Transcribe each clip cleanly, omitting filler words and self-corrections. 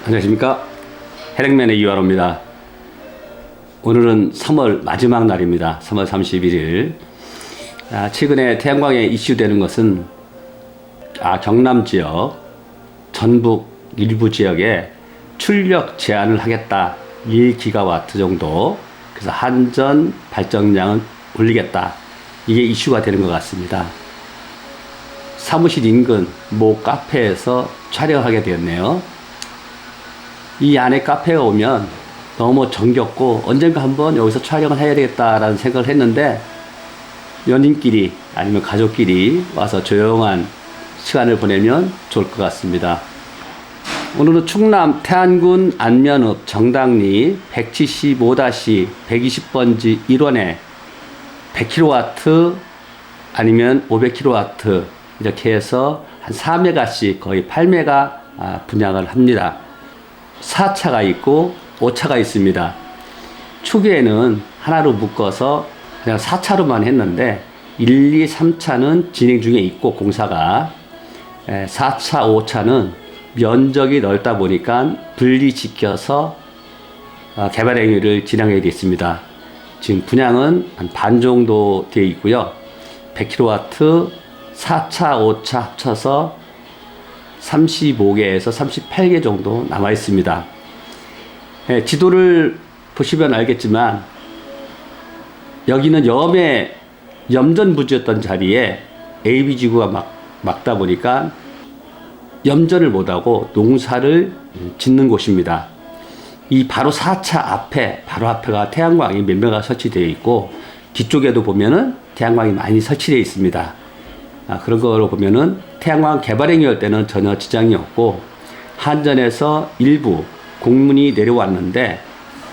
안녕하십니까. 해랭맨의 이화로입니다. 오늘은 3월 마지막 날입니다. 3월 31일. 최근에 태양광에 이슈되는 것은 경남 지역, 전북 일부 지역에 출력 제한을 하겠다. 1기가와트 정도. 그래서 한전 발전량을 올리겠다. 이게 이슈가 되는 것 같습니다. 사무실 인근 모 카페에서 촬영을 하게 되었네요. 이 안에 카페가 오면 너무 정겹고 언젠가 한번 여기서 촬영을 해야 되겠다라는 생각을 했는데, 연인끼리 아니면 가족끼리 와서 조용한 시간을 보내면 좋을 것 같습니다. 오늘은 충남 태안군 안면읍 정당리 175-120번지 1원에 100kW 아니면 500kW 이렇게 해서 한 4메가씩 거의 8메가 분양을 합니다. 4차가 있고 5차가 있습니다. 초기에는 하나로 묶어서 그냥 4차로만 했는데 1, 2, 3차는 진행 중에 있고 공사가 4차, 5차는 면적이 넓다 보니까 분리지켜서 개발 행위를 진행하게 됐습니다. 지금 분양은 한 반 정도 되어 있고요. 100kW 4차, 5차 합쳐서 35개에서 38개 정도 남아 있습니다. 지도를 보시면 알겠지만 여기는 염전 부지였던 자리에 AB지구가 막다 보니까 염전을 못하고 농사를 짓는 곳입니다. 이 바로 4차 앞에, 바로 앞에가 태양광이 몇 메가 설치되어 있고, 뒤쪽에도 보면은 태양광이 많이 설치되어 있습니다. 그런 거로 보면은 태양광 개발 행위할 때는 전혀 지장이 없고, 한전에서 일부 공문이 내려왔는데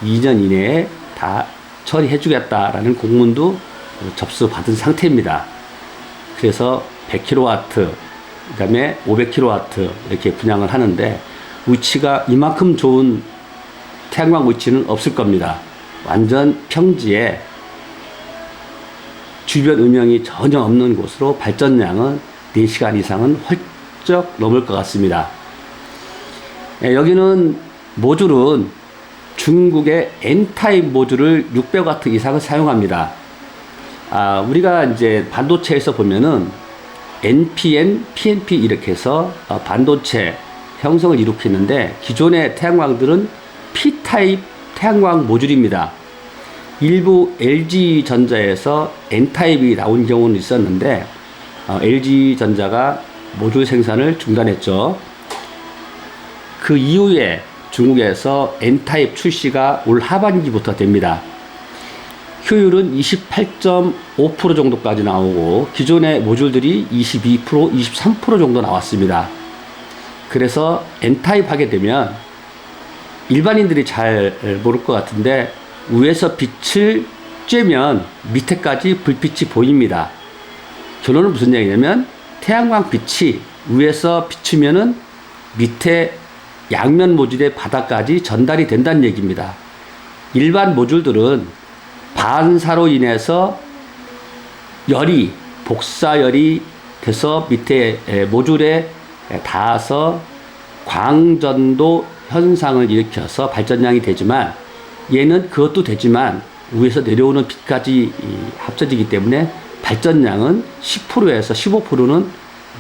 2년 이내에 다 처리해 주겠다라는 공문도 접수받은 상태입니다. 그래서 100kW, 그 다음에 500kW 이렇게 분양을 하는데, 위치가 이만큼 좋은 태양광 위치는 없을 겁니다. 완전 평지에 주변 음영이 전혀 없는 곳으로 발전량은 4시간 이상은 훌쩍 넘을 것 같습니다. 여기는 모듈은 중국의 N타입 모듈을 600W 이상을 사용합니다. 우리가 이제 반도체에서 보면은 NPN, PNP 이렇게 해서 반도체 형성을 일으키는데, 기존의 태양광들은 P타입 태양광 모듈입니다. 일부 LG전자에서 N타입이 나온 경우는 있었는데, LG전자가 모듈 생산을 중단했죠. 그 이후에 중국에서 N타입 출시가 올 하반기부터 됩니다. 효율은 28.5% 정도까지 나오고, 기존의 모듈들이 22%, 23% 정도 나왔습니다. 그래서 N타입 하게 되면 일반인들이 잘 모를 것 같은데, 위에서 빛을 쬐면 밑에까지 불빛이 보입니다. 결론은 무슨 얘기냐면, 태양광 빛이 위에서 비추면은 밑에 양면 모듈의 바닥까지 전달이 된다는 얘기입니다. 일반 모듈들은 반사로 인해서 복사열이 돼서 밑에 모듈에 닿아서 광전도 현상을 일으켜서 발전량이 되지만, 얘는 그것도 되지만 위에서 내려오는 빛까지 합쳐지기 때문에 발전량은 10%에서 15%는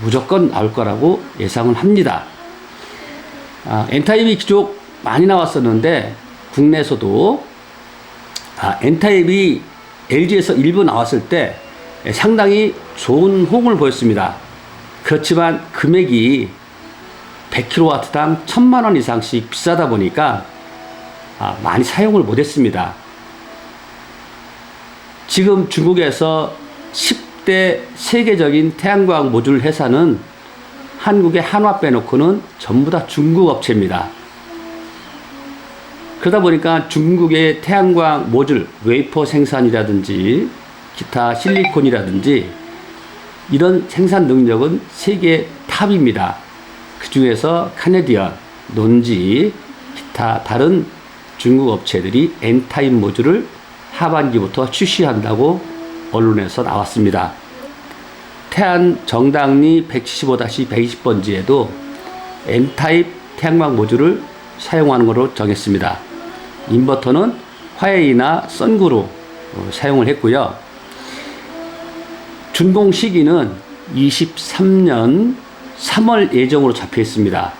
무조건 나올 거라고 예상을 합니다. N타입이 기존 많이 나왔었는데, 국내에서도 N타입이 LG에서 일부 나왔을 때 상당히 좋은 호응을 보였습니다. 그렇지만 금액이 100kW당 1000만원 이상씩 비싸다 보니까 많이 사용을 못했습니다. 지금 중국에서 10대 세계적인 태양광 모듈 회사는 한국의 한화 빼놓고는 전부 다 중국 업체입니다. 그러다 보니까 중국의 태양광 모듈, 웨이퍼 생산이라든지 기타 실리콘이라든지 이런 생산 능력은 세계 탑입니다. 그 중에서 카네디언, 논지, 기타 다른 중국 업체들이 N타입 모듈을 하반기부터 출시한다고 언론에서 나왔습니다. 태안 정당리 175-120번지에도 N타입 태양광 모듈을 사용하는 것으로 정했습니다. 인버터는 화웨이나 선구로 사용을 했고요. 준공 시기는 23년 3월 예정으로 잡혀 있습니다.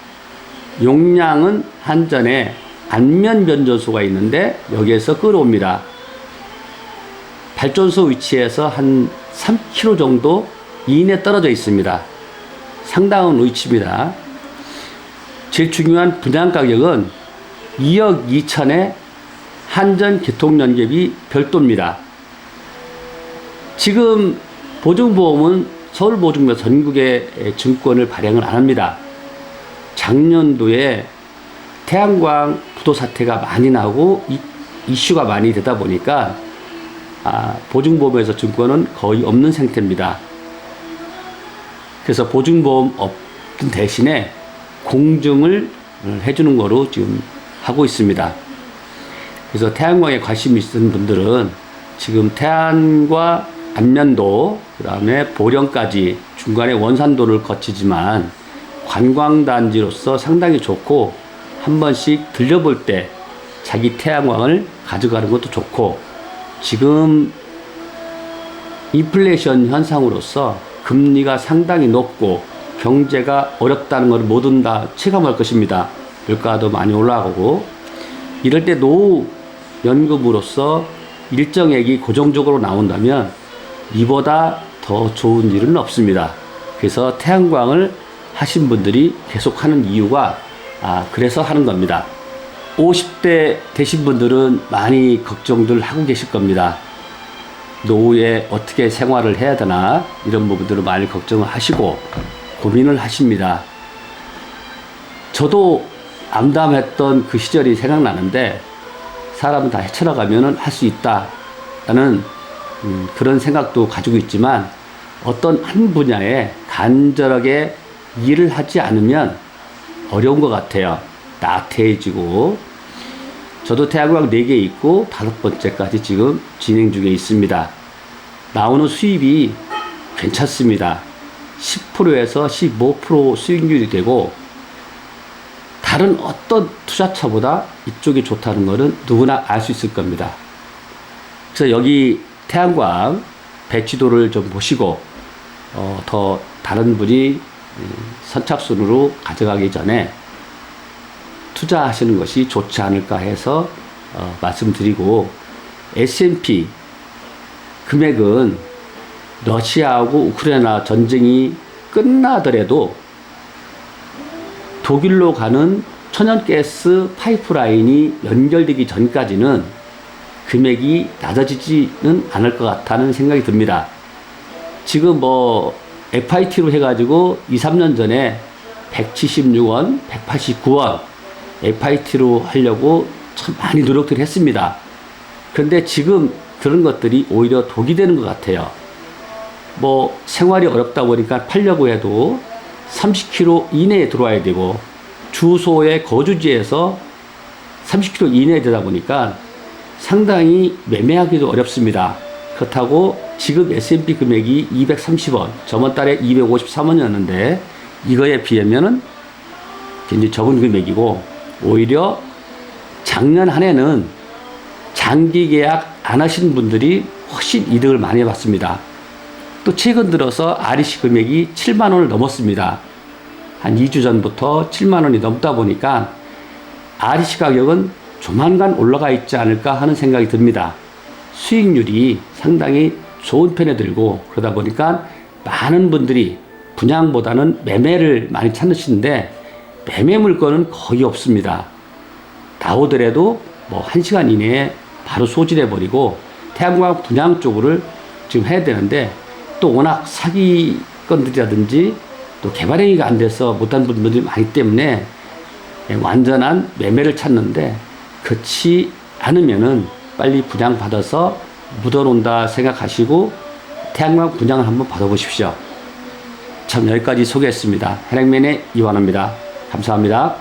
용량은 한전에 안면 변전소가 있는데 여기에서 끌어옵니다. 발전소 위치에서 한 3km 정도 이내 떨어져 있습니다. 상당한 위치입니다. 제일 중요한 분양 가격은 2억 2천에 한전 개통연계비 별도입니다. 지금 보증보험은 서울보증과 전국의 증권을 발행을 안 합니다. 작년도에 태양광 부도 사태가 많이 나고 이슈가 많이 되다 보니까 보증보험에서 증권은 거의 없는 상태입니다. 그래서 보증보험 없던 대신에 공증을 해주는 거로 지금 하고 있습니다. 그래서 태양광에 관심이 있는 분들은 지금 태안과 안면도, 그 다음에 보령까지 중간에 원산도를 거치지만 관광단지로서 상당히 좋고 한 번씩 들려볼 때 자기 태양광을 가져가는 것도 좋고, 지금 인플레이션 현상으로서 금리가 상당히 높고 경제가 어렵다는 것을 모든 다 체감할 것입니다. 물가도 많이 올라가고, 이럴 때 노후 연금으로서 일정액이 고정적으로 나온다면 이보다 더 좋은 일은 없습니다. 그래서 태양광을 하신 분들이 계속 하는 이유가 그래서 하는 겁니다. 50대 되신 분들은 많이 걱정들 하고 계실 겁니다. 노후에 어떻게 생활을 해야 되나 이런 부분들을 많이 걱정을 하시고 고민을 하십니다. 저도 암담했던 그 시절이 생각나는데, 사람은 다 헤쳐나가면 할 수 있다라는 그런 생각도 가지고 있지만, 어떤 한 분야에 간절하게 일을 하지 않으면 어려운 것 같아요. 나태해지고. 저도 태양광 4개 있고 5번째까지 지금 진행 중에 있습니다. 나오는 수입이 괜찮습니다. 10%에서 15% 수익률이 되고, 다른 어떤 투자처보다 이쪽이 좋다는 것은 누구나 알 수 있을 겁니다. 그래서 여기 태양광 배치도를 좀 보시고 더 다른 분이 선착순으로 가져가기 전에 투자하시는 것이 좋지 않을까 해서 말씀드리고, S&P 금액은 러시아하고 우크라이나 전쟁이 끝나더라도 독일로 가는 천연가스 파이프라인이 연결되기 전까지는 금액이 낮아지지는 않을 것 같다는 생각이 듭니다. 지금 FIT로 해가지고 2, 3년 전에 176원, 189원 FIT로 하려고 참 많이 노력들 했습니다. 그런데 지금 그런 것들이 오히려 독이 되는 것 같아요. 생활이 어렵다 보니까 팔려고 해도 30km 이내에 들어와야 되고, 주소의 거주지에서 30km 이내에 되다 보니까 상당히 매매하기도 어렵습니다. 그렇다고 지금 S&P 금액이 230원, 저번 달에 253원이었는데 이거에 비하면은 굉장히 적은 금액이고, 오히려 작년 한 해는 장기 계약 안 하신 분들이 훨씬 이득을 많이 봤습니다. 또 최근 들어서 REC 금액이 7만 원을 넘었습니다. 한 2주 전부터 7만 원이 넘다 보니까 REC 가격은 조만간 올라가 있지 않을까 하는 생각이 듭니다. 수익률이 상당히 좋은 편에 들고, 그러다 보니까 많은 분들이 분양보다는 매매를 많이 찾으시는데 매매 물건은 거의 없습니다. 나오더라도 1시간 이내에 바로 소진해 버리고 태양광 분양 쪽으로 지금 해야 되는데, 또 워낙 사기건들이라든지 또 개발행위가 안 돼서 못한 분들이 많기 때문에 완전한 매매를 찾는데, 그렇지 않으면은 빨리 분양 받아서 묻어놓는다 생각하시고 태양광 분양을 한번 받아보십시오. 참, 여기까지 소개했습니다. 해랑맨의 이완호입니다. 감사합니다.